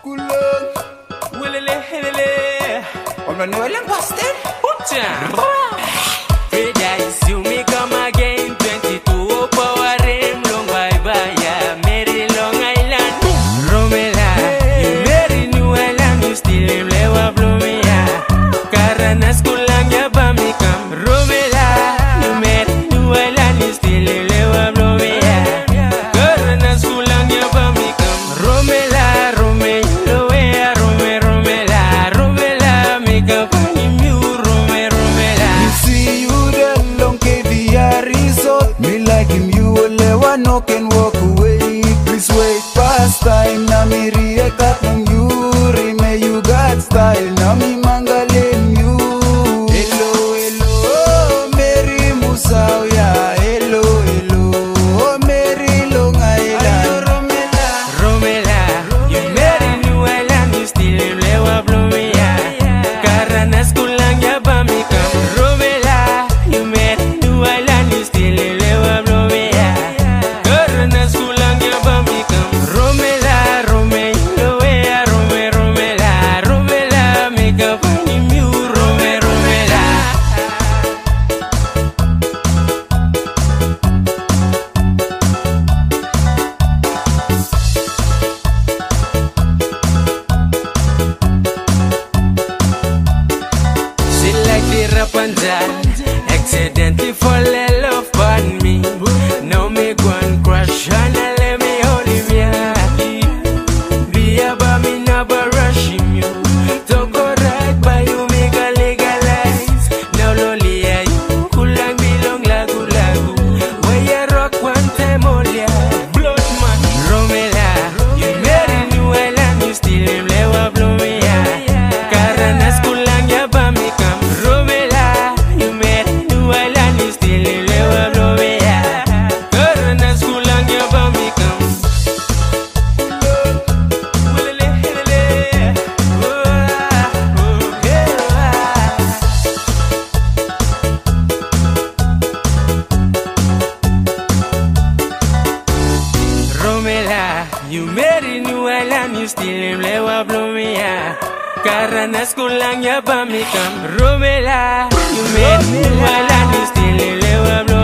Kulon. Willele, helele. On va Noël en pastel. Pucha. 3 days, you me come again. 22 power him long bye bye. Yeah, Mary Long Island. Romela, you Mary New Island. You still in Lewa Blumia. Karanas kulang ya bami kam. Romela, you Mary New Island. You still in Lewa Blumia. Karanas kulang ya bami kam. Romela, Romela, Romela, Romela, make up on you, Romela. You see you the long KVR resort. Me like him, you will never knock and walk away. Please wait past time. Na me react on you. Rime you got style. Na me mangalem you. Hello, hello, Mary Musauya. Hello, hello, Mary Long Island. Romela, you Mary New Island, you still in Lewa Blumia. Karanas kulang ya bami kam. Romela, you Mary New Island, you still in Lewa Blumia. Karanas kulang ya bami kam. Romela, Romela, Romela, make up on you, Romela. She like the Rapunzel, accidentally fall in love on me. Now me go and crush and let me hold him, yeah. Be about me, never rush him, you. Talk alright, by you make a legalize. Now lonely, yeah, you kulang bilong lagu. Where you rock one time, oh yeah. Blood man, Romela, you Mary New Island, you still in Lewa Blumia. Karanas kulang ya bami kam. Romela, you Mary New Island, you still in Lewa Blumia. Karanas kulang ya bami kam. Willele, helele. Romela, you Mary New Island, you still in Lewa Blumia. Karanas kulang ya bami kam. Romela, you Mary New Island, you still in Lewa Blumia.